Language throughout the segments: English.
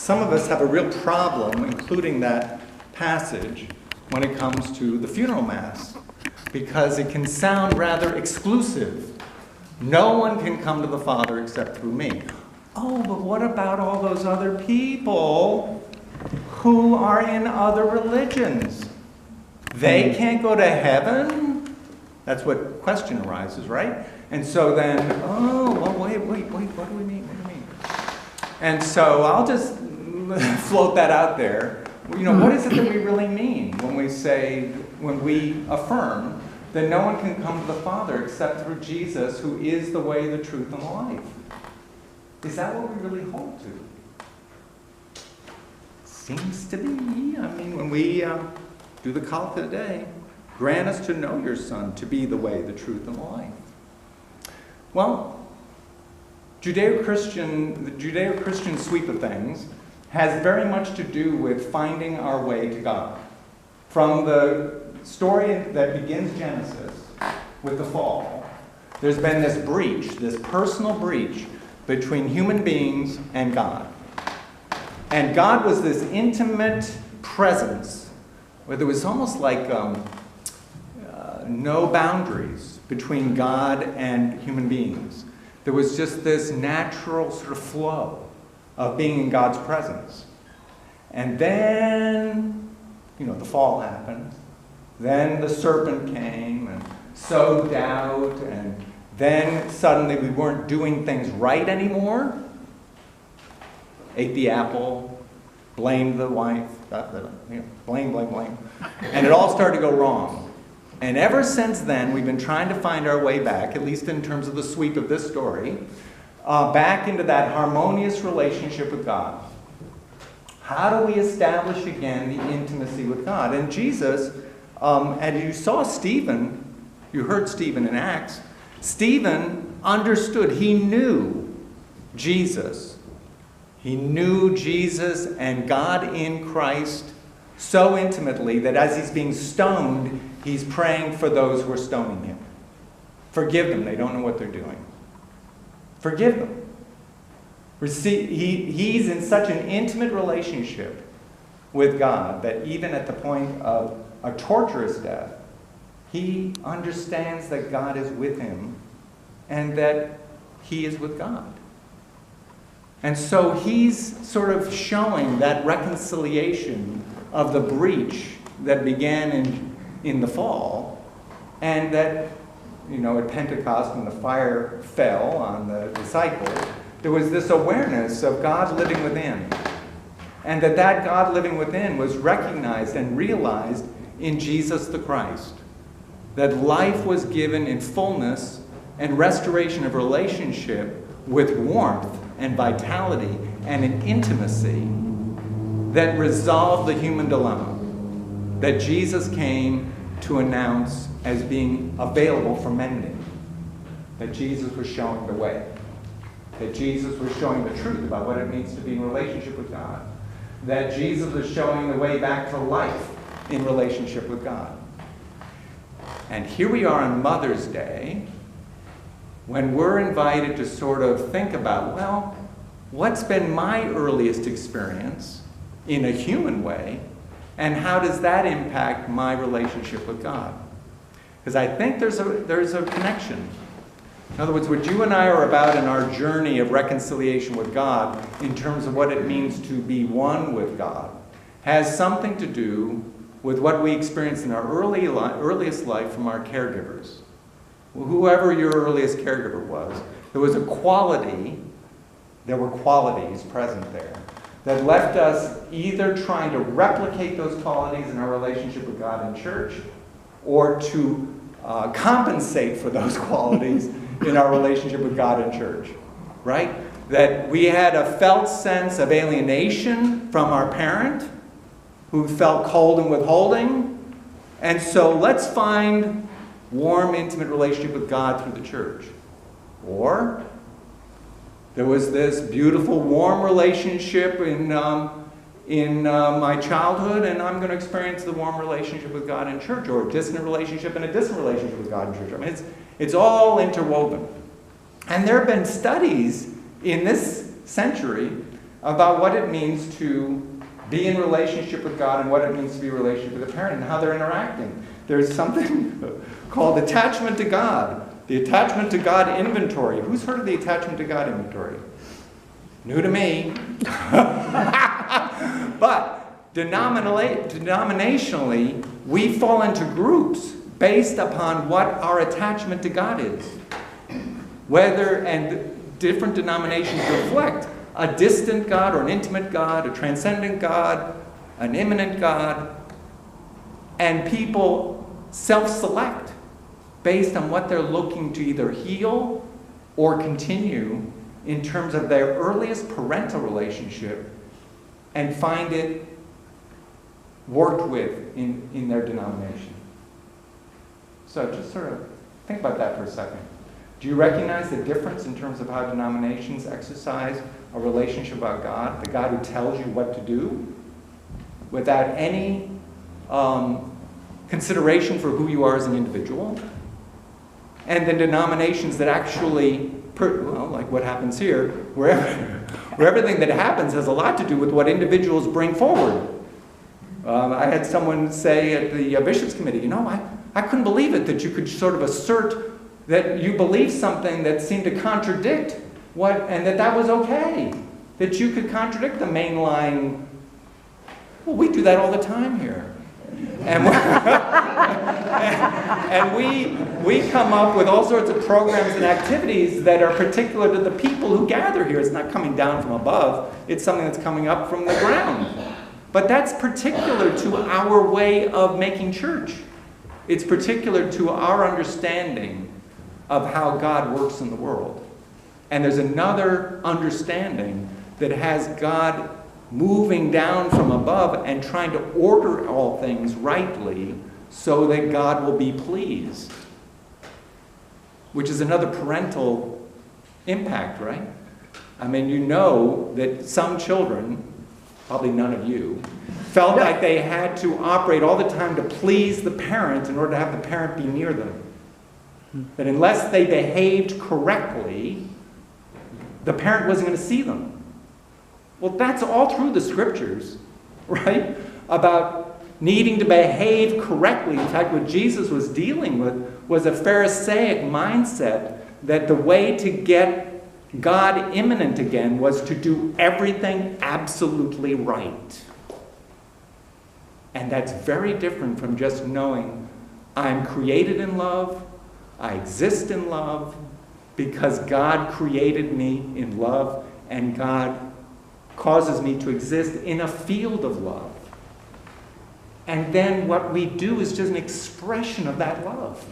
some of us have a real problem including that passage when it comes to the funeral mass, because it can sound rather exclusive. No one can come to the Father except through me. Oh, but what about all those other people who are in other religions? They can't go to heaven? That's what question arises, right? And so then, oh, well, wait, what do we mean? And so I'll just float that out there. You know, what is it that we really mean when we affirm that no one can come to the Father except through Jesus, who is the way, the truth, and the life? Is that what we really hold to? Seems to be. I mean, when we do the call for the day, grant us to know your Son to be the way, the truth, and the life. Well, the Judeo-Christian sweep of things has very much to do with finding our way to God. From the story that begins Genesis with the fall, there's been this breach, this personal breach between human beings and God. And God was this intimate presence where there was almost like no boundaries between God and human beings. There was just this natural sort of flow of being in God's presence. And then, the fall happened. Then the serpent came and sowed doubt, and then suddenly we weren't doing things right anymore. Ate the apple, blamed the wife, blame. And it all started to go wrong. And ever since then, we've been trying to find our way back, at least in terms of the sweep of this story, back into that harmonious relationship with God. How do we establish again the intimacy with God? And Jesus, and you saw Stephen, you heard Stephen in Acts, Stephen understood, he knew Jesus. He knew Jesus and God in Christ so intimately that as he's being stoned, he's praying for those who are stoning him. Forgive them, they don't know what they're doing. Forgive them. He's in such an intimate relationship with God that even at the point of a torturous death, he understands that God is with him and that he is with God. And so he's sort of showing that reconciliation of the breach that began in the fall, and that, at Pentecost when the fire fell on the disciples, there was this awareness of God living within. And that God living within was recognized and realized in Jesus the Christ. That life was given in fullness and restoration of relationship with warmth and vitality and an intimacy that resolved the human dilemma that Jesus came to announce as being available for mending. That Jesus was showing the way. That Jesus was showing the truth about what it means to be in relationship with God. That Jesus was showing the way back to life in relationship with God. And here we are on Mother's Day, when we're invited to sort of think about, well, what's been my earliest experience in a human way, and how does that impact my relationship with God? Because I think there's a connection. In other words, what you and I are about in our journey of reconciliation with God, in terms of what it means to be one with God, has something to do with what we experience in our earliest life from our caregivers. Whoever your earliest caregiver was, there was a quality, there were qualities present there that left us either trying to replicate those qualities in our relationship with God in church, or to compensate for those qualities in our relationship with God in church, right? That we had a felt sense of alienation from our parent, who felt cold and withholding, and so let's find warm, intimate relationship with God through the church. Or there was this beautiful, warm relationship in my childhood, and I'm going to experience the warm relationship with God in church, or a distant relationship and a distant relationship with God in church. I mean, it's all interwoven. And there have been studies in this century about what it means to be in relationship with God and what it means to be in relationship with a parent and how they're interacting. There's something called attachment to God. The attachment to God inventory. Who's heard of the attachment to God inventory? New to me. But denominationally, we fall into groups based upon what our attachment to God is. And different denominations reflect a distant God or an intimate God, a transcendent God, an immanent God, and people self-select based on what they're looking to either heal or continue in terms of their earliest parental relationship and find it worked with in their denomination. So just sort of think about that for a second. Do you recognize the difference in terms of how denominations exercise a relationship about God, the God who tells you what to do, without any consideration for who you are as an individual, and then denominations that actually, like what happens here, where everything that happens has a lot to do with what individuals bring forward. I had someone say at the Bishops' Committee, I couldn't believe it that you could sort of assert that you believe something that seemed to contradict and that was okay. That you could contradict the mainline. Well, we do that all the time here. And we come up with all sorts of programs and activities that are particular to the people who gather here. It's not coming down from above. It's something that's coming up from the ground. But that's particular to our way of making church. It's particular to our understanding of how God works in the world. And there's another understanding that has God moving down from above and trying to order all things rightly so that God will be pleased. Which is another parental impact, right? I mean, you know that some children, probably none of you, felt like they had to operate all the time to please the parent in order to have the parent be near them. That unless they behaved correctly, the parent wasn't going to see them. Well, that's all through the scriptures, right? About needing to behave correctly. In fact, what Jesus was dealing with was a Pharisaic mindset that the way to get God immanent again was to do everything absolutely right. And that's very different from just knowing I'm created in love, I exist in love, because God created me in love, and God causes me to exist in a field of love. And then what we do is just an expression of that love.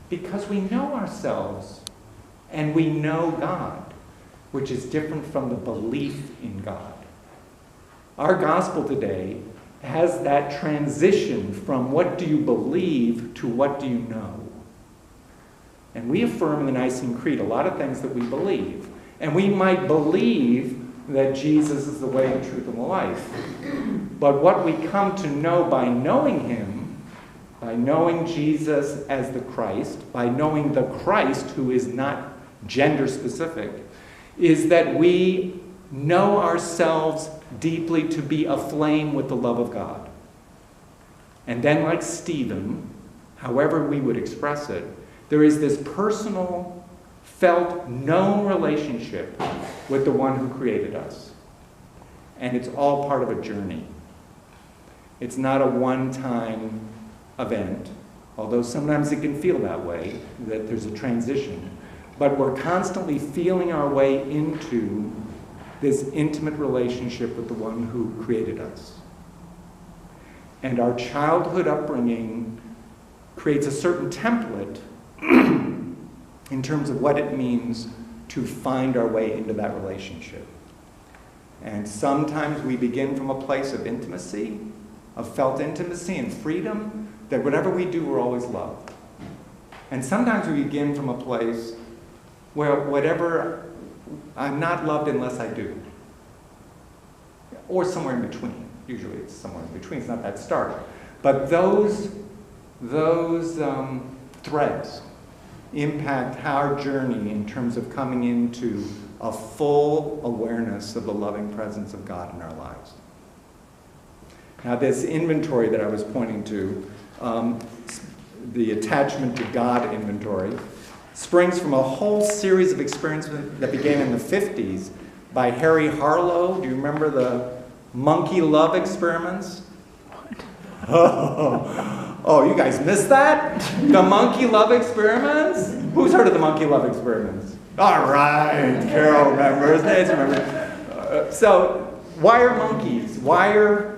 Because we know ourselves and we know God, which is different from the belief in God. Our gospel today has that transition from what do you believe to what do you know. And we affirm in the Nicene Creed a lot of things that we believe. And we might believe that Jesus is the way, the truth, and the life. But what we come to know by knowing him, by knowing Jesus as the Christ, by knowing the Christ who is not gender specific, is that we know ourselves deeply to be aflame with the love of God. And then, like Stephen, however we would express it, there is this personal, felt, known relationship with the one who created us. And it's all part of a journey. It's not a one-time event, although sometimes it can feel that way, that there's a transition. But we're constantly feeling our way into this intimate relationship with the one who created us. And our childhood upbringing creates a certain template in terms of what it means to find our way into that relationship. And sometimes we begin from a place of intimacy, of felt intimacy and freedom, that whatever we do, we're always loved. And sometimes we begin from a place where whatever, I'm not loved unless I do. Or somewhere in between. Usually it's somewhere in between, it's not that stark. But those threads impact our journey in terms of coming into a full awareness of the loving presence of God in our lives. Now, this inventory that I was pointing to, the attachment to God inventory, springs from a whole series of experiences that began in the 50s by Harry Harlow. Do you remember the monkey love experiments? Oh, you guys missed that? The monkey love experiments? Who's heard of the monkey love experiments? All right, Carol remembers. Nancy remembers. So, wire monkeys, wire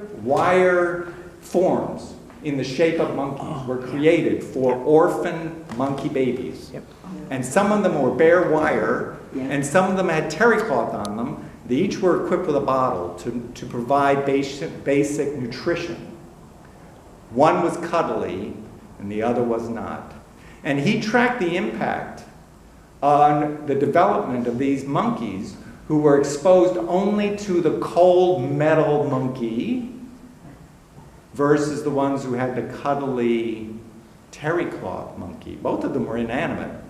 forms in the shape of monkeys were created for orphan monkey babies. Yep. And some of them were bare wire, and some of them had terry cloth on them. They each were equipped with a bottle to provide basic nutrition. One was cuddly, and the other was not. And he tracked the impact on the development of these monkeys who were exposed only to the cold metal monkey versus the ones who had the cuddly terry cloth monkey. Both of them were inanimate.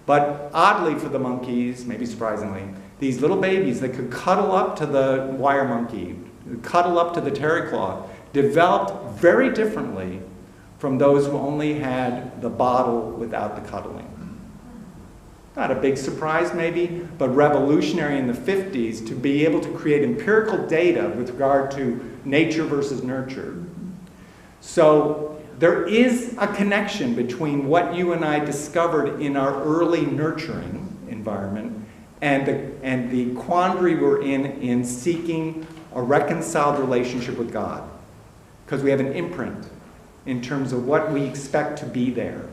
But oddly for the monkeys, maybe surprisingly, these little babies that could cuddle up to the wire monkey, cuddle up to the terry cloth, developed very differently from those who only had the bottle without the cuddling. Not a big surprise maybe, but revolutionary in the 50s to be able to create empirical data with regard to nature versus nurture. So there is a connection between what you and I discovered in our early nurturing environment and the quandary we're in seeking a reconciled relationship with God. Because we have an imprint in terms of what we expect to be there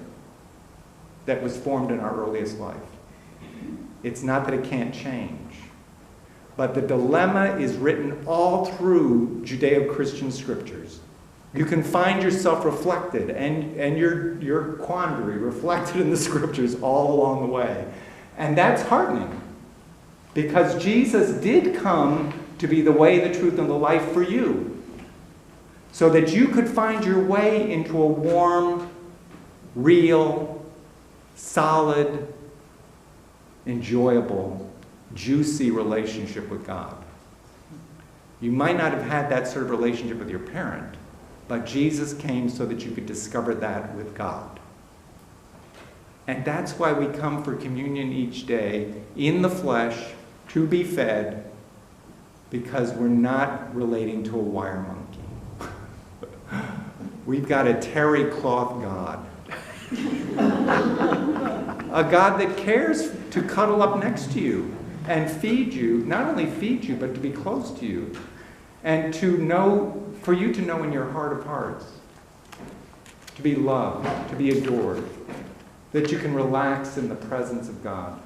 that was formed in our earliest life. It's not that it can't change, but the dilemma is written all through Judeo-Christian scriptures. You can find yourself reflected and your quandary reflected in the scriptures all along the way. And that's heartening, because Jesus did come to be the way, the truth, and the life for you, so that you could find your way into a warm, real, solid, enjoyable, juicy relationship with God. You might not have had that sort of relationship with your parent, but Jesus came so that you could discover that with God. And that's why we come for communion each day in the flesh to be fed, because we're not relating to a wire monkey. We've got a terry cloth God. A God that cares to cuddle up next to you and feed you, not only feed you, but to be close to you. And for you to know in your heart of hearts, to be loved, to be adored, that you can relax in the presence of God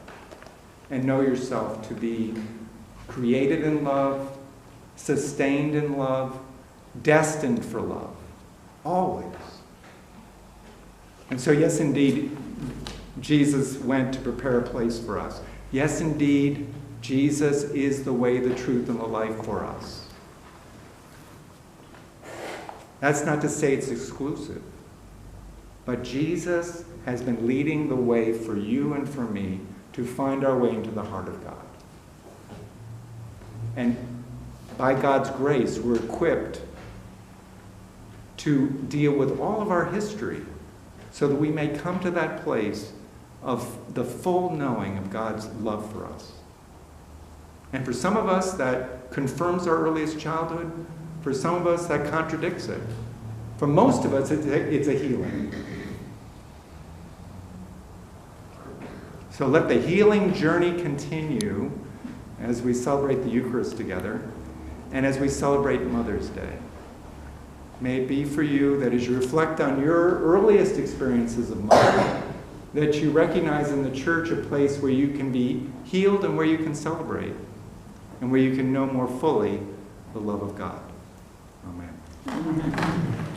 and know yourself to be created in love, sustained in love, destined for love, always. And so, yes, indeed, Jesus went to prepare a place for us. Yes, indeed, Jesus is the way, the truth, and the life for us. That's not to say it's exclusive, but Jesus has been leading the way for you and for me to find our way into the heart of God. And by God's grace, we're equipped to deal with all of our history so that we may come to that place of the full knowing of God's love for us. And for some of us, that confirms our earliest childhood. For some of us, that contradicts it. For most of us, it's a healing. So let the healing journey continue as we celebrate the Eucharist together and as we celebrate Mother's Day. May it be for you that as you reflect on your earliest experiences of motherhood, that you recognize in the church a place where you can be healed and where you can celebrate and where you can know more fully the love of God. Amen.